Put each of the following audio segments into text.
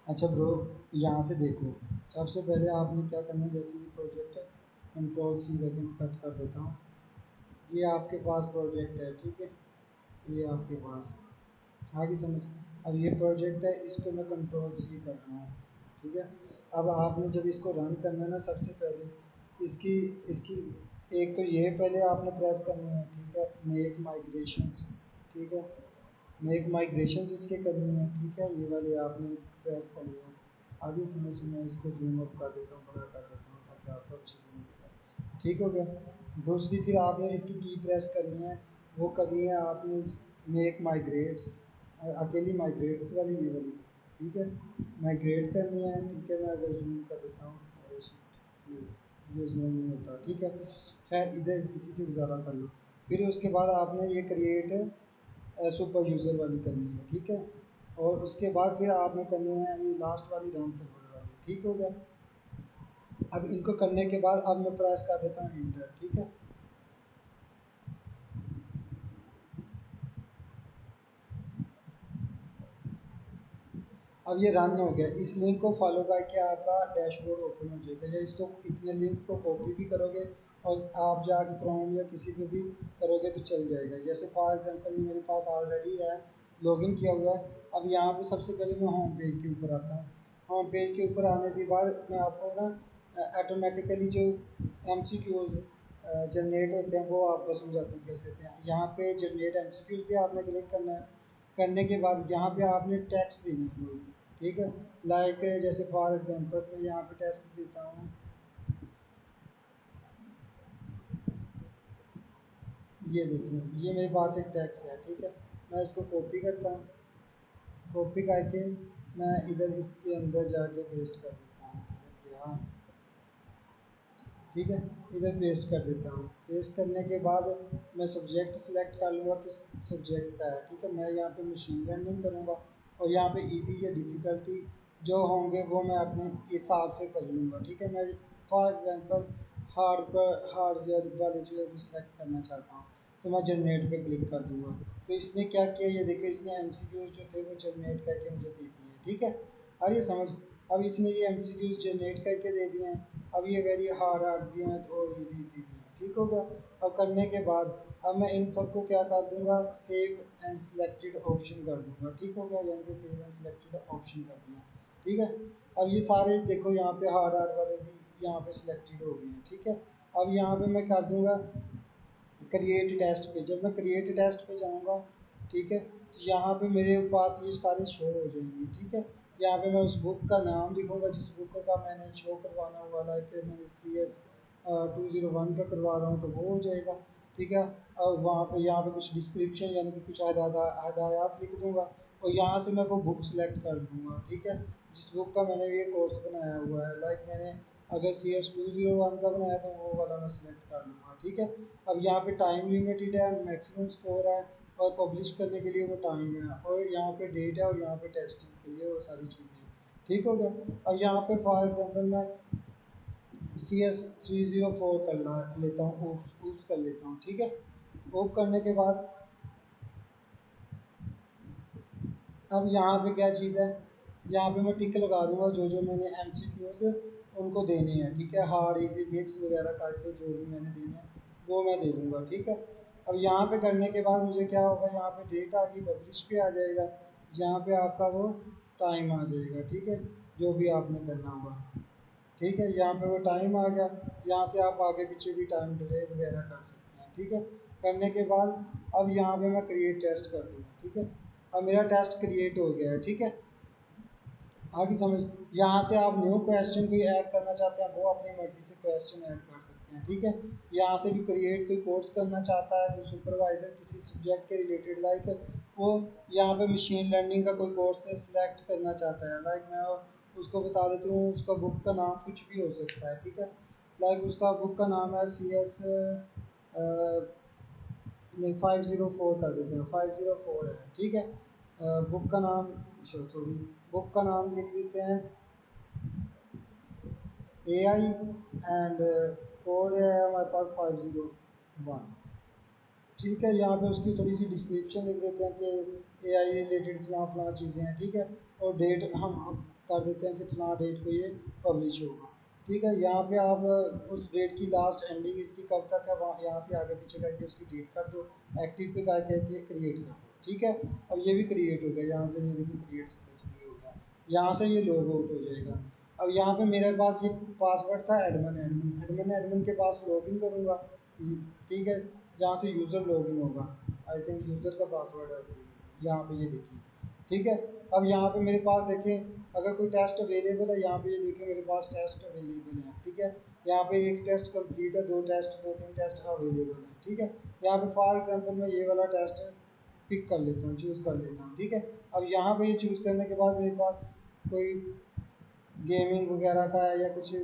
अच्छा ब्रो, यहाँ से देखो। सबसे पहले आपने क्या करना है, जैसे ये प्रोजेक्ट है, कंट्रोल सी करके मैं कट कर देता हूँ। ये आपके पास प्रोजेक्ट है, ठीक है। ये आपके पास आगे समझ। अब ये प्रोजेक्ट है, इसको मैं कंट्रोल सी कर रहा हूँ, ठीक है। अब आपने जब इसको रन करना है ना, सबसे पहले इसकी इसकी एक तो ये पहले आपने प्रेस करनी है, ठीक है, मेक माइग्रेशंस, ठीक है। मेक माइग्रेशंस इसके करनी है, ठीक है, ये वाले आपने प्रेस करनी है। आगे समझ में, इसको जूम अप कर देता हूँ, बड़ा कर देता हूँ ताकि आपको अच्छे से मिल जाए, ठीक हो गया। दूसरी फिर आपने इसकी की प्रेस करनी है, वो करनी है आपने मेक माइग्रेट्स, अकेली माइग्रेट्स वाली, ये वाली, ठीक है। माइग्रेट करनी है, ठीक है। मैं अगर जूम कर देता हूँ, और ये जूम नहीं होता, ठीक है। खैर इधर इसी से गुजारा कर लो। फिर उसके बाद आपने ये क्रिएट सुपर यूज़र वाली करनी है, ठीक है। और उसके बाद फिर आपने करनी है ये लास्ट वाली रन सर्वर वाली, ठीक हो गया। अब इनको करने के बाद अब मैं प्रेस कर देता हूँ इंटर, ठीक है। अब ये रन हो गया। इस लिंक को फॉलो करके आपका डैशबोर्ड ओपन हो जाएगा, या इसको इतने लिंक को कॉपी भी करोगे और आप जाके क्रोम या किसी पे भी करोगे तो चल जाएगा। जैसे फॉर एग्जांपल ये मेरे पास ऑलरेडी है, लॉगिन किया हुआ है। अब यहाँ पे सबसे पहले मैं होम पेज के ऊपर आता हूँ। होम पेज के ऊपर आने के बाद मैं आपको ना ऑटोमेटिकली जो एम सी क्यूज़ जनरेट होते हैं वो आपको समझाता हूँ कैसे होते हैं। यहाँ पे जनरेट एम सी क्यूज़ भी आपने क्लिक करना है। करने के बाद यहाँ पे आपने टैक्स देना है कोई, ठीक है। लाइक जैसे फॉर एग्जांपल मैं यहाँ पे टेस्ट देता हूँ, ये देखिए, ये मेरे पास एक टैक्स है, ठीक है। मैं इसको कॉपी करता हूँ, कॉपी करके मैं इधर इसके अंदर जाके पेस्ट कर देता हूँ, इधर गया, ठीक है। इधर पेस्ट कर देता हूँ। पेस्ट करने के बाद मैं सब्जेक्ट सिलेक्ट कर लूँगा किस सब्जेक्ट का है, ठीक है। मैं यहाँ पे मशीन लर्निंग करूँगा, और यहाँ पे इजी या डिफ़िकल्टी जो होंगे वो मैं अपने हिसाब से कर लूँगा, ठीक है। मैं फॉर एग्जांपल हार्ड पर हार्ड वाले जो सिलेक्ट करना चाहता हूँ, तो मैं जनरेट पे क्लिक कर दूँगा। तो इसने क्या किया, ये देखिए, इसने एमसीक्यूज जो थे वो जनरेट करके मुझे दे दिए, ठीक है। और ये समझ, अब इसने ये एमसीक्यूज जनरेट करके दे दिए हैं। अब ये वेरी हार्ड हार्ड भी हैं तो इजी इजी भी हैं, ठीक हो गया। अब करने के बाद अब मैं इन सबको क्या कर दूंगा, सेव एंड सिलेक्टेड ऑप्शन कर दूंगा, ठीक हो गया। यानी कि सेव एंड सिलेक्टेड ऑप्शन कर दिया, ठीक है। अब ये सारे देखो, यहाँ पे हार्ड हार्ड वाले भी यहाँ पे सिलेक्टेड हो गए हैं, ठीक है। अब यहाँ पे मैं कर दूंगा क्रिएट टेस्ट पे। जब मैं क्रिएट टेस्ट पे जाऊँगा, ठीक है, तो यहाँ पे मेरे पास ये सारे शो हो जाएंगे, ठीक है। यहाँ पे मैं उस बुक का नाम लिखूँगा जिस बुक का मैंने शो करवाना हुआ, लाइक मैंने CS 201 का करवा रहा हूँ तो वो हो जाएगा, ठीक है। और वहाँ पे यहाँ पे कुछ डिस्क्रिप्शन यानी कि कुछ हदायत लिख दूँगा, और यहाँ से मैं वो बुक सेलेक्ट कर दूँगा, ठीक है, जिस बुक का मैंने ये कोर्स बनाया हुआ है। लाइक मैंने अगर CS 201 का बनाया तो वो वाला मैं सिलेक्ट कर लूँगा, ठीक है। अब यहाँ पे टाइम लिमिटेड है, मैक्सिमम स्कोर है, और पब्लिश करने के लिए वो टाइम है, और यहाँ पे डेट है, और यहाँ पे टेस्टिंग के लिए वो सारी चीज़ें हैं, ठीक हो गया। अब यहाँ पे फॉर एग्जांपल मैं CS 304 लेता हूँ, ऊप्स कर लेता हूँ, ठीक है। ऊप करने के बाद अब यहाँ पे क्या चीज़ है, यहाँ पे मैं टिक लगा दूंगा जो जो मैंने एमसीक्यूज उनको देने हैं, ठीक है। हार्ड इजी मिक्स वगैरह करके जो भी मैंने देने हैं वो मैं दे दूंगा, ठीक है। अब यहाँ पे करने के बाद मुझे क्या होगा, यहाँ पे डेट आ गई, पब्लिश पे आ जाएगा, यहाँ पे आपका वो टाइम आ जाएगा, ठीक है, जो भी आपने करना होगा, ठीक है। यहाँ पे वो टाइम आ गया। यहाँ से आप आगे पीछे भी टाइम डिले वगैरह कर सकते हैं, ठीक है। करने के बाद अब यहाँ पे मैं क्रिएट टेस्ट कर दूँगा, ठीक है। अब मेरा टेस्ट क्रिएट हो गया है, ठीक है। आगे समझ। यहाँ से आप न्यू क्वेश्चन कोई ऐड करना चाहते हैं वो अपनी मर्जी से क्वेश्चन ऐड कर सकते हैं, ठीक है। यहाँ से भी क्रिएट कोई कोर्स करना चाहता है तो सुपरवाइजर किसी सब्जेक्ट के रिलेटेड, लाइक वो यहाँ पे मशीन लर्निंग का कोई कोर्स सिलेक्ट करना चाहता है, लाइक मैं उसको बता देती हूँ, उसका बुक का नाम कुछ भी हो सकता है, ठीक है। लाइक उसका बुक का नाम है CS नहीं 504 कर देते हैं, 504 है, ठीक है। बुक का नाम, सॉरी, बुक का नाम लिख देते हैं AI, एंड कोड है हमारे पास 501, ठीक है। यहाँ पे उसकी थोड़ी सी डिस्क्रिप्शन लिख देते हैं कि AI रिलेटेड फलां फलां चीज़ें हैं, ठीक है। और डेट हम कर देते हैं कि फ़लाँ डेट को ये पब्लिश होगा। ठीक है, यहाँ पे आप उस डेट की लास्ट एंडिंग इसकी कब तक है वहाँ यहाँ से आगे पीछे करके उसकी डेट कर दो, एक्टिव पे करके क्रिएट कर दो। ठीक है, अब ये भी क्रिएट हो गया, यहाँ पे ये देखो क्रिएट सक्सेसफुली हो गया। यहाँ से ये लॉग आउट हो जाएगा। अब यहाँ पे मेरे पास ये पासवर्ड था एडमिन एडमिन एडमिन एडमिन के पास लॉगिन करूँगा। ठीक है, जहाँ से यूज़र लॉगिन होगा, आई थिंक यूज़र का पासवर्ड है यहाँ पे, ये देखिए। ठीक है, अब यहाँ पे मेरे पास देखें अगर कोई टेस्ट अवेलेबल है, यहाँ पे ये देखिए मेरे पास टेस्ट अवेलेबल है। ठीक है, यहाँ पे एक टेस्ट कंप्लीट है, दो तीन टेस्ट अवेलेबल है। ठीक है, यहाँ पे फॉर एग्जांपल मैं ये वाला टेस्ट पिक कर लेता हूँ, चूज़ कर लेता हूँ। ठीक है, अब यहाँ पे ये चूज़ करने के बाद मेरे पास कोई गेमिंग वगैरह का है या कुछ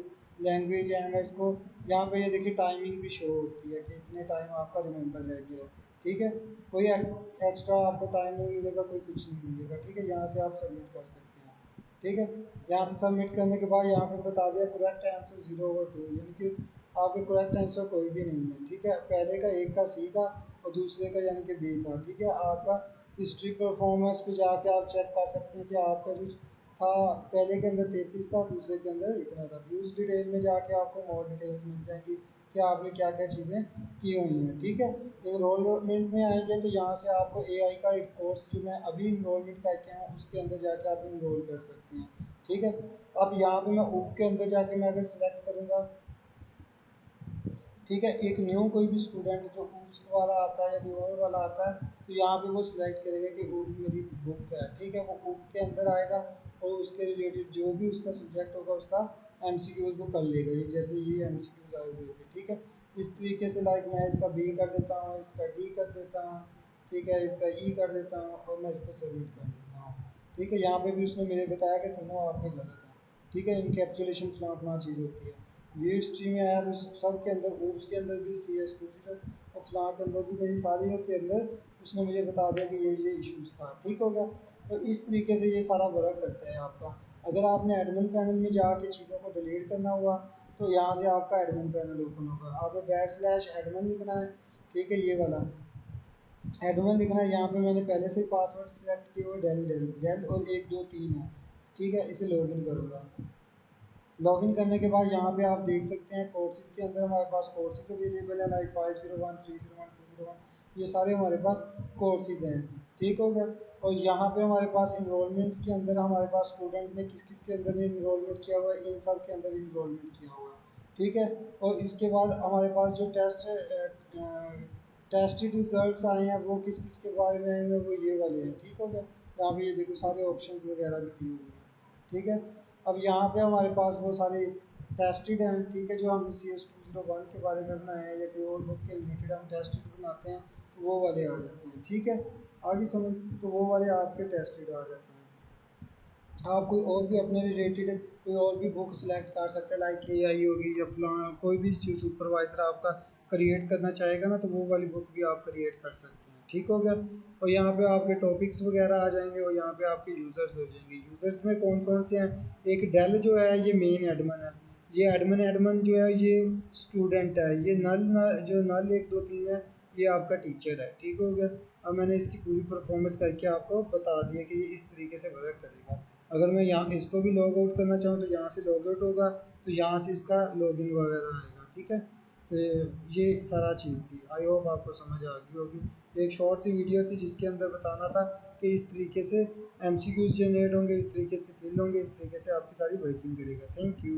लैंग्वेज है, मैं इसको यहाँ पे ये देखिए टाइमिंग भी शो होती है कि इतने टाइम आपका रिमेंबर रह गया है। ठीक है, कोई एक्स्ट्रा आपको टाइम नहीं मिलेगा, कोई कुछ नहीं मिलेगा। ठीक है, यहाँ से आप सबमिट कर सकते हैं। ठीक है, यहाँ से सबमिट करने के बाद यहाँ पे बता दिया करेक्ट आंसर 0/2, यानी कि आपके करेक्ट आंसर कोई भी नहीं है। ठीक है, पहले का एक का सी था और दूसरे का यानी कि बी था। ठीक है, आपका हिस्ट्री परफॉर्मेंस पे जाके आप चेक कर सकते हैं कि आपका जो था पहले के अंदर 33 था, दूसरे के अंदर इतना था। व्यूज़ डिटेल में जाके आपको मोर डिटेल्स मिल जाएंगी कि आपने क्या क्या चीज़ें की हुई हैं। ठीक है, इनरोलमेंट में आएंगे तो यहाँ से आपको एआई का एक कोर्स जो मैं अभी इनरोलमेंट करके आया हूँ उसके अंदर जाके आप इनरोल कर सकते हैं। ठीक है, अब यहाँ पे मैं ऊप के अंदर जाके मैं अगर सिलेक्ट करूँगा, ठीक है, एक न्यू कोई भी स्टूडेंट जो ऊप्स वाला आता है या कोई और वाला आता है तो यहाँ पे वो सिलेक्ट करेगा कि ऊप मेरी बुक है। ठीक है, वो ऊप के अंदर आएगा और उसके रिलेटेड जो भी उसका सब्जेक्ट होगा उसका एमसीक्यूज वो कर लेगा, ये जैसे ये एमसीक्यूज आए हुए थे। ठीक है, इस तरीके से लाइक मैं इसका बी कर देता हूँ, इसका डी कर देता हूँ, ठीक है, इसका ई कर देता हूँ और मैं इसको सबमिट कर देता हूँ। ठीक है, यहाँ पे भी उसने मुझे बताया कि तीनों आपके गलत हैं। ठीक है, इनकैप्सुलेशन फलां चीज़ होती है। व्यू हिस्ट्री में आया तो सब के अंदर ऊप्स के अंदर भी CS20 और फलां के अंदर भी मेरी सारियों के अंदर उसने मुझे बता दिया कि ये इश्यूज था। ठीक हो गया, तो इस तरीके से ये सारा वर्क करता है आपका। अगर आपने एडमिन पैनल में जाके चीज़ों को डिलीट करना हुआ तो यहाँ से आपका एडमिन पैनल ओपन होगा, आपको /admin लिखना है। ठीक है, ये वाला एडमिन लिखना है। यहाँ पे मैंने पहले से पासवर्ड सेलेक्ट किया हुआ डेल डेल डेल और 1 2 3 है। ठीक है, इसे लॉगिन करूँगा। लॉगिन करने के बाद यहाँ पे आप देख सकते हैं कोर्सेज के अंदर हमारे पास कोर्सेज अवेलेबल है, लाइक 501 301 201, ये सारे हमारे पास कोर्सेज हैं। ठीक हो गया, और यहाँ पे हमारे पास इनरोलमेंट्स के अंदर हमारे पास स्टूडेंट ने किस किस के अंदर इनरोलमेंट किया हुआ है, इन सब के अंदर इनरोलमेंट किया हुआ है। ठीक है, और इसके बाद हमारे पास जो टेस्ट रिजल्ट्स आए हैं वो किस किस के बारे में आए हैं, वो ये वाले हैं। ठीक हो गया, यहाँ पे ये देखो सारे ऑप्शंस वगैरह भी दिए हुए हैं। ठीक है, अब यहाँ पे हमारे पास वो सारे टेस्टेड हैं। ठीक है, जो हम CS201 के बारे में बनाए हैं या कोई और बुक के रिलेटेड हम टेस्टेड बनाते हैं तो वो वाले आ जाते हैं। ठीक है, आगे समझ, तो वो वाले आपके टेस्टेड आ जाते हैं। आप कोई और भी अपने रिलेटेड कोई और भी बुक सिलेक्ट कर सकते हैं, लाइक AI होगी या फलां कोई भी जो सुपरवाइज़र आपका क्रिएट करना चाहेगा ना तो वो वाली बुक भी आप क्रिएट कर सकते हैं। ठीक हो गया, और यहाँ पे आपके टॉपिक्स वगैरह आ जाएंगे और यहाँ पे आपके यूज़र्स हो जाएंगे। यूज़र्स में कौन कौन से हैं, एक डेल जो है ये मेन एडमिन है, ये एडमिन एडमिन जो है ये स्टूडेंट है, ये जो नल 1 2 3 है ये आपका टीचर है। ठीक हो गया, अब मैंने इसकी पूरी परफॉर्मेंस करके आपको बता दिया कि ये इस तरीके से वर्क करेगा। अगर मैं यहाँ इसको भी लॉग आउट करना चाहूँ तो यहाँ से लॉग आउट होगा, तो यहाँ से इसका लॉगिन वगैरह आएगा। ठीक है, तो ये सारा चीज़ थी, आई होप आपको समझ आ गई होगी। एक शॉर्ट सी वीडियो थी जिसके अंदर बताना था कि इस तरीके से MCQs जनरेट होंगे, इस तरीके से फिल होंगे, इस तरीके से आपकी सारी वर्किंग करेगा। Thank you.